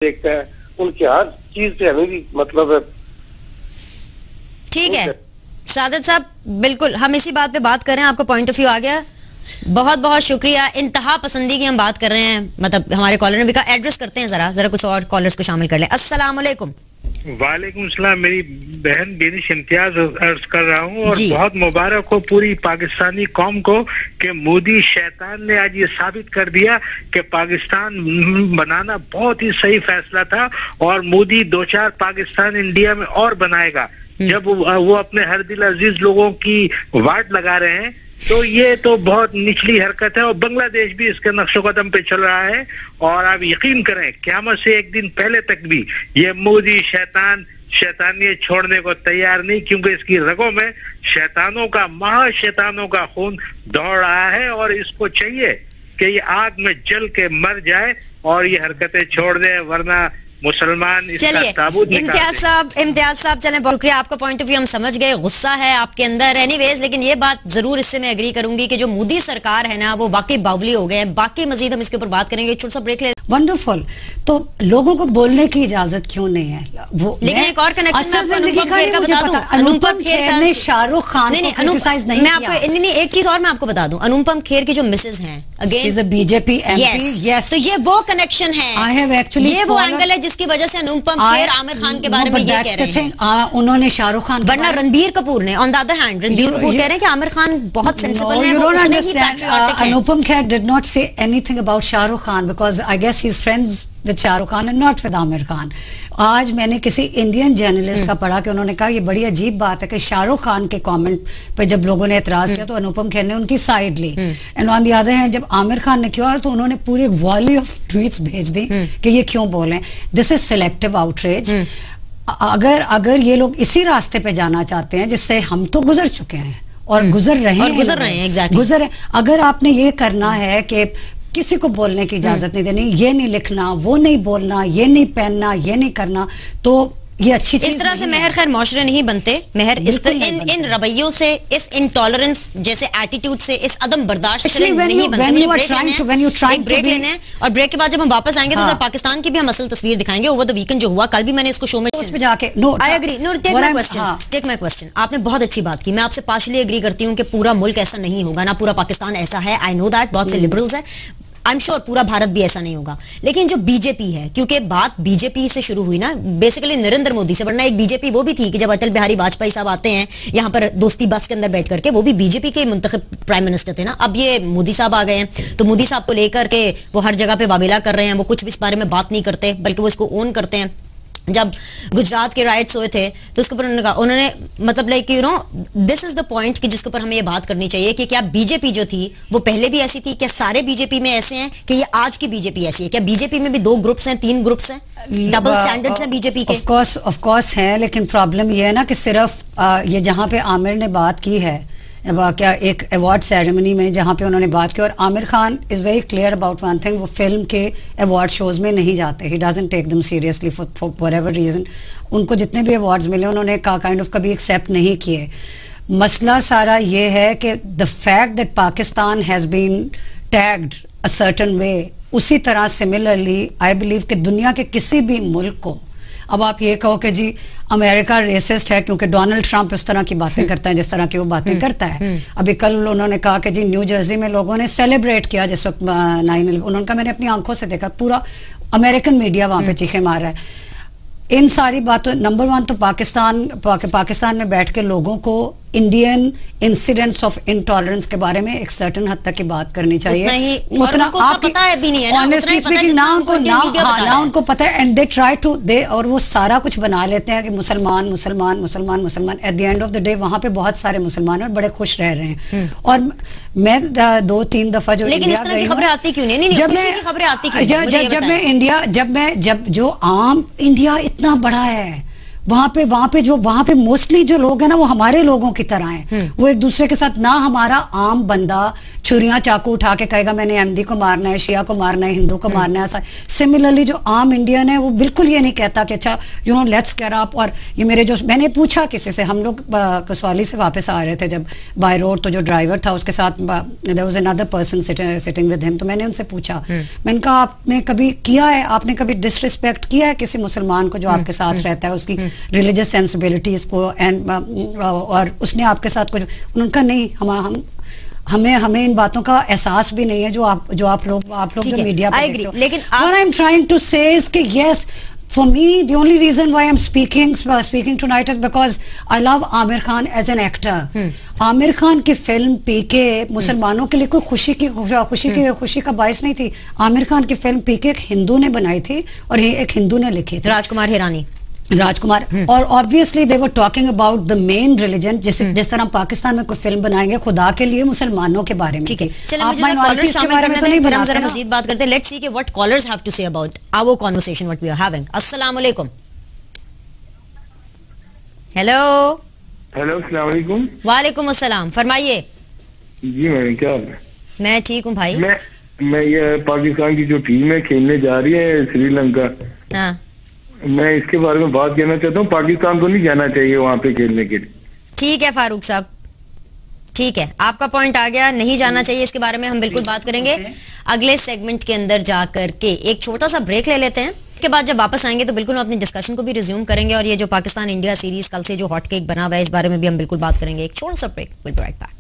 देखता है, उनकी हर चीज से हमें भी मतलब ठीक है सादत साहब, बिल्कुल हम इसी बात पे बात कर रहे हैं, आपका पॉइंट ऑफ व्यू आ गया, बहुत बहुत शुक्रिया। इंतहा पसंदी की हम बात कर रहे हैं, मतलब हमारे कॉलर ने भी कहा एड्रेस करते हैं, जरा कुछ और कॉलर्स को शामिल कर लें। अस्सलाम वालेकुम। वालेकुम सलाम। मेरी बहन बेनिश इम्तियाज अर्ज कर रहा हूँ और बहुत मुबारक हो पूरी पाकिस्तानी कौम को कि मोदी शैतान ने आज ये साबित कर दिया कि पाकिस्तान बनाना बहुत ही सही फैसला था और मोदी 2-4 पाकिस्तान इंडिया में और बनाएगा। जब वो अपने हर दिल अजीज लोगों की वाट लगा रहे हैं तो ये तो बहुत निचली हरकत है और बांग्लादेश भी इसके नक्शो कदम पे चल रहा है। और आप यकीन करें क़यामत से एक दिन पहले तक भी ये मोदी शैतानियत छोड़ने को तैयार नहीं, क्योंकि इसकी रगों में शैतानों का महाशैतानों का खून दौड़ रहा है और इसको चाहिए कि ये आग में जल के मर जाए और ये हरकतें छोड़ दे, वरना मुसलमान इसका ताबूत इम्तियाज साहब चलें, बहुत शुक्रिया, आपका पॉइंट ऑफ व्यू हम समझ गए, गुस्सा है आपके अंदर एनीवेज, लेकिन ये बात जरूर इससे मैं एग्री करूंगी कि जो मोदी सरकार है ना वो वाकई बावली हो गए हैं। बाकी मजीद हम इसके ऊपर बात करेंगे, छोटा सा ब्रेक ले। वंडरफुल। तो लोगों को बोलने की इजाजत क्यों नहीं है? वो लेकिन एक और कनेक्शन अनुपम खेर ने शाहरुख खान को क्रिटिसाइज नहीं किया। नहीं, एक चीज और मैं आपको बता दूं, अनुपम खेर की जो मिसेज हैं अगेन बीजेपी एमपी, यस, तो ये वो कनेक्शन है, आई हैव एक्चुअली ये वो एंगल है जिसकी वजह से अनुपम खेर आमिर खान के बारे में ये कह रहे हैं। उन्होंने शाहरुख खान, वरना रणबीर कपूर ने on the other hand Ranbir Kapoor कह रहे हैं कि आमिर खान बहुत सेंसिबल है। You don't understand. Anupam Kher did not say anything about Shahrukh Khan because I guess he's friends with Shahrukh Khan and not with Amir Khan. आज मैंने किसी इंडियन जर्नलिस्ट का पढ़ा कि उन्होंने कहा ये बड़ी अजीब बात है कि शाहरुख खान के कमेंट पे जब लोगों ने एतराज किया तो अनुपम खेर ने उनकी साइड ली, and on the other hand जब आमिर खान ने किया तो उन्होंने पूरी एक वॉली ऑफ ट्वीट्स भेज दी कि ये क्यों बोले। This is selective outreach. अगर ये लोग इसी रास्ते पे जाना चाहते हैं जिससे हम तो गुजर चुके हैं और गुजर रहे हैं exactly. अगर आपने ये करना है कि किसी को बोलने की इजाजत नहीं देनी, ये नहीं लिखना, वो नहीं बोलना, ये नहीं पहनना, ये नहीं करना, तो ये अच्छी चीज। इस तरह से मेहर खैर मुआशरे नहीं बनते। मेहर इन रवैयों से, इस इंटॉलरेंस जैसे एटीट्यूड से, इस अदम बर्दाश्त से नहीं बनते। ब्रेक लेने हैं और ब्रेक के बाद जब हम वापस आएंगे तो पाकिस्तान की भी हम असल तस्वीर दिखाएंगे ओवर द वीकेंड जो हुआ। कल भी मैंने इसको शो में जाके I agree. Take my question, आपने बहुत अच्छी बात की, मैं आपसे पार्शली एग्री करती हूँ कि पूरा मुल्क ऐसा नहीं होगा, ना पूरा पाकिस्तान ऐसा है, आई नो दैट, बहुत से लिबरल्स है, आई एम श्योर पूरा भारत भी ऐसा नहीं होगा। लेकिन जो बीजेपी है, क्योंकि बात बीजेपी से शुरू हुई ना, बेसिकली नरेंद्र मोदी से, वरना एक बीजेपी वो भी थी कि जब अटल बिहारी वाजपेयी साहब आते हैं यहाँ पर दोस्ती बस के अंदर बैठ करके, वो भी बीजेपी के मुंतखब प्राइम मिनिस्टर थे ना। अब ये मोदी साहब आ गए हैं तो मोदी साहब को लेकर के वो हर जगह पे वावेला कर रहे हैं, वो कुछ भी इस बारे में बात नहीं करते बल्कि वो इसको ओन करते हैं। जब गुजरात के राइट्स हुए थे तो उसके ऊपर उन्होंने मतलब like you know this is the point कि जिसके ऊपर हमें ये बात करनी चाहिए कि क्या बीजेपी जो थी वो पहले भी ऐसी थी? क्या सारे बीजेपी में ऐसे हैं कि ये आज की बीजेपी ऐसी है? क्या बीजेपी में भी 2 ग्रुप्स हैं, 3 ग्रुप्स हैं, डबल स्टैंडर्ड्स हैं बीजेपी के? ऑफ कोर्स है, लेकिन प्रॉब्लम ये है ना कि सिर्फ ये जहां पे आमिर ने बात की है क्या एक अवार्ड सेरेमनी में जहाँ पे उन्होंने बात की, और Aamir Khan is very clear about one thing, वो फिल्म के अवार्ड शोज में नहीं जाते, he doesn't take them seriously for whatever reason. उनको जितने भी अवार्ड्स मिले उन्होंने काइंड ऑफ कभी एक्सेप्ट नहीं किए। मसला सारा ये है कि the fact that Pakistan has been tagged a certain way, उसी तरह सिमिलरली आई बिलीव कि दुनिया के किसी भी मुल्क को, अब आप ये कहो कि जी अमेरिका रेसिस्ट है क्योंकि डोनाल्ड ट्रंप इस तरह की बातें करता है जिस तरह की वो बातें करता है। अभी कल उन्होंने कहा कि जी न्यू जर्सी में लोगों ने सेलिब्रेट किया जिस वक्त 9/11, उन्होंने कहा मैंने अपनी आंखों से देखा, पूरा अमेरिकन मीडिया वहां पे चीखे मार रहा है। इन सारी बातों, नंबर 1 तो पाकिस्तान में बैठ के लोगों को इंडियन इंसिडेंट्स ऑफ इंटॉलरेंस के बारे में एक सर्टेन हद तक की बात करनी चाहिए। उतना आपको पता है भी नहीं है ना, ऑनेस्टली स्पीकिंग, ना उनको पता है, एंड दे ट्राई टू दे, और वो सारा कुछ बना लेते हैं कि मुसलमान मुसलमान मुसलमान मुसलमान। At the end of the day वहां पे बहुत सारे मुसलमान और बड़े खुश रह रहे हैं। और मैं 2-3 दफा जो इंडिया गई, खबरें आती क्यों नहीं? खबरें आती क्यों? जब मैं इंडिया, जब जो आम इंडिया इतना बड़ा है, वहां पे मोस्टली जो लोग हैं ना वो हमारे लोगों की तरह हैं। वो एक दूसरे के साथ, ना हमारा आम बंदा छुरियां चाकू उठा के कहेगा मैंने अहमदी को मारना है, शिया को मारना है, हिंदू को मारना है। सिमिलरली जो आम इंडियन है वो बिल्कुल ये नहीं कहता कि अच्छा लेट्स गेट अप। और ये मैंने पूछा किसी से, हम लोग कसौली से वापस आ रहे थे जब बाय रोड, तो जो ड्राइवर था उसके साथ there was another person sitting with him, तो मैंने उनसे पूछा, मैंने कहा आपने कभी किया है, आपने कभी डिसरिस्पेक्ट किया है किसी मुसलमान को जो आपके साथ रहता है, उसकी रिलीजियस सेंसिबिलिटीज को, एंड और उसने आपके साथ कुछ, उनका नहीं, हमें इन बातों का एहसास भी नहीं है जो आप लोग जो मीडिया पे देखते हो। लेकिन what I am trying to say is कि yes, for me the only reason why I'm speaking tonight is because I love Amir Khan as an actor. Aamir Khan की फिल्म पीके मुसलमानों के लिए कोई खुशी का बायस नहीं थी। आमिर खान की फिल्म पीके एक हिंदू ने बनाई थी और एक हिंदू ने लिखी थी, राजकुमार और obviously they were talking about the main religion. जिस तरह पाकिस्तान में कोई फिल्म बनाएंगे खुदा के लिए मुसलमानों के बारे में, ठीक है, चलिए मुझे कॉलर्स शामिल करने दें, फिर हम जरा मजीद बात करते हैं। लेट्स सी कि what callers have to say about our conversation what we are having. अस्सलाम वालेकुम। हेलो अस्सलाम वालेकुम। वालेकुम अस्सलाम, फरमाइए। जी मैम, क्या हाल है? मैं ठीक हूँ भाई। मैं ये पाकिस्तान की जो टीम है खेलने जा रही है श्रीलंका, हाँ, मैं इसके बारे में बात करना चाहता हूँ। पाकिस्तान को नहीं जाना चाहिए वहाँ पे खेलने के लिए। ठीक है फारूक साहब, ठीक है, आपका पॉइंट आ गया, नहीं जाना चाहिए, इसके बारे में हम बिल्कुल बात करेंगे अगले सेगमेंट के अंदर जाकर के। एक छोटा सा ब्रेक ले लेते हैं, इसके बाद जब वापस आएंगे तो बिल्कुल हम अपनी डिस्कशन को भी रिज्यूम करेंगे और ये जो पाकिस्तान इंडिया सीरीज कल से जो हॉट केक बना हुआ है इस बारे में भी हम बिल्कुल बात करेंगे। एक छोटा सा break, will be right back.